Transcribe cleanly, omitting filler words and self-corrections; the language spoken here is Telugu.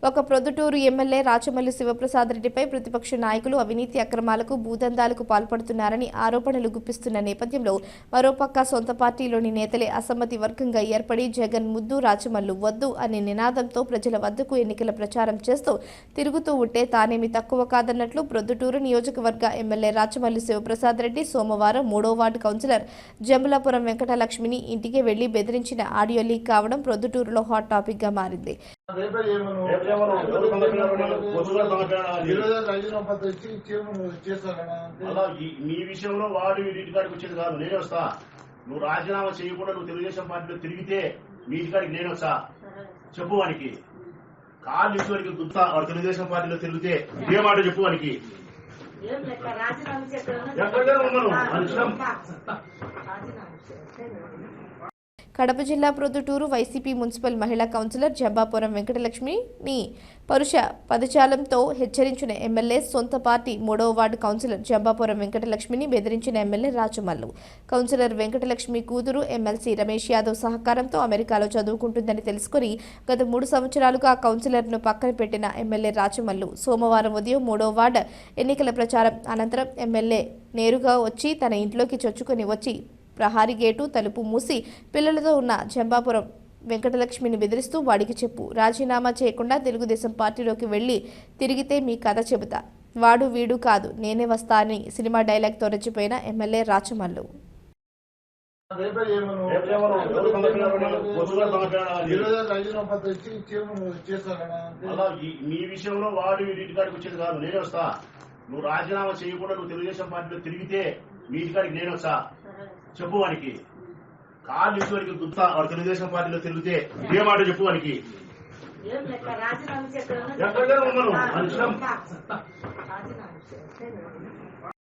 ఒక ప్రొద్దుటూరు ఎమ్మెల్యే రాచమల్లి శివప్రసాద్ రెడ్డిపై ప్రతిపక్ష నాయకులు అవినీతి అక్రమాలకు భూదందాలకు పాల్పడుతున్నారని ఆరోపణలు గుప్పిస్తున్న నేపథ్యంలో మరోపక్క సొంత పార్టీలోని నేతలే అసమ్మతి వర్గంగా ఏర్పడి జగన్ ముద్దు రాచమల్లు వద్దు అనే నినాదంతో ప్రజల వద్దకు ఎన్నికల ప్రచారం చేస్తూ తిరుగుతూ ఉంటే తానేమి తక్కువ కాదన్నట్లు ప్రొద్దుటూరు నియోజకవర్గ ఎమ్మెల్యే రాచమల్లి శివప్రసాద్ రెడ్డి సోమవారం 3వ వార్డు కౌన్సిలర్ జంబులాపురం వెంకటలక్ష్మిని ఇంటికి వెళ్లి బెదిరించిన ఆడియో లీక్ కావడం ప్రొద్దుటూరులో హాట్ టాపిక్ గా మారింది. నీ విషయంలో వాడు ఇంటికాడికి వచ్చేది కాదు, నేనే వస్తా. నువ్వు రాజీనామా చేయకుండా నువ్వు తెలుగుదేశం పార్టీలో తిరిగితే మీ ఇంటికాడికి నేను వస్తా. చెప్పు వానికి కాళ్ళు ఇచ్చి వాడికి గుర్తా. వాడు తెలుగుదేశం పార్టీలో తిరిగితే ఇదే మాట చెప్పు వానికి. ఎక్కడికైనా ఉండను మనుషులం. కడప జిల్లా ప్రొద్దుటూరు వైసీపీ మున్సిపల్ మహిళా కౌన్సిలర్ జంబాపురం వెంకటలక్ష్మిని పరుష పదజాలంతో హెచ్చరించిన ఎమ్మెల్యే సొంత పార్టీ 3వ వార్డు కౌన్సిలర్ జంబాపురం వెంకటలక్ష్మిని బెదిరించిన ఎమ్మెల్యే రాచమల్లు. కౌన్సిలర్ వెంకటలక్ష్మి కూతురు ఎమ్మెల్సీ రమేష్ యాదవ్ సహకారంతో అమెరికాలో చదువుకుంటుందని తెలుసుకుని గత 3 సంవత్సరాలుగా కౌన్సిలర్ను పక్కన పెట్టిన ఎమ్మెల్యే రాచమల్లు సోమవారం ఉదయం 3వ వార్డు ఎన్నికల ప్రచారం అనంతరం ఎమ్మెల్యే నేరుగా వచ్చి తన ఇంట్లోకి చొచ్చుకొని వచ్చి ప్రహారీ గేటు తలుపు మూసి పిల్లలతో ఉన్న జంబాపురం వెంకటలక్ష్మిని బెదిరిస్తూ వాడికి చెప్పు, రాజీనామా చేయకుండా తెలుగుదేశం పార్టీలోకి వెళ్లి తిరిగితే మీ కథ చెబుతా, వాడు వీడు కాదు నేనే వస్తా అని సినిమా డైలాగ్తో రెచ్చిపోయిన ఎమ్మెల్యే రాచమల్లు. నీ విషయంలో వాడు ఇంటికాడికి వచ్చేది కాదు, నేనే వస్తా. నువ్వు రాజీనామా చేయకుండా నువ్వు తెలుగుదేశం పార్టీలో తిరిగితే మీ ఇంటికాడికి నేను వస్తా. చెప్పు వానికి కాళ్ళు ఇచ్చి వాడికి గుర్తా. వాడు తెలుగుదేశం పార్టీలో తిరిగితే ఇదే మాట చెప్పు వానికి. ఎక్కడికైనా ఉండను మనుషులం.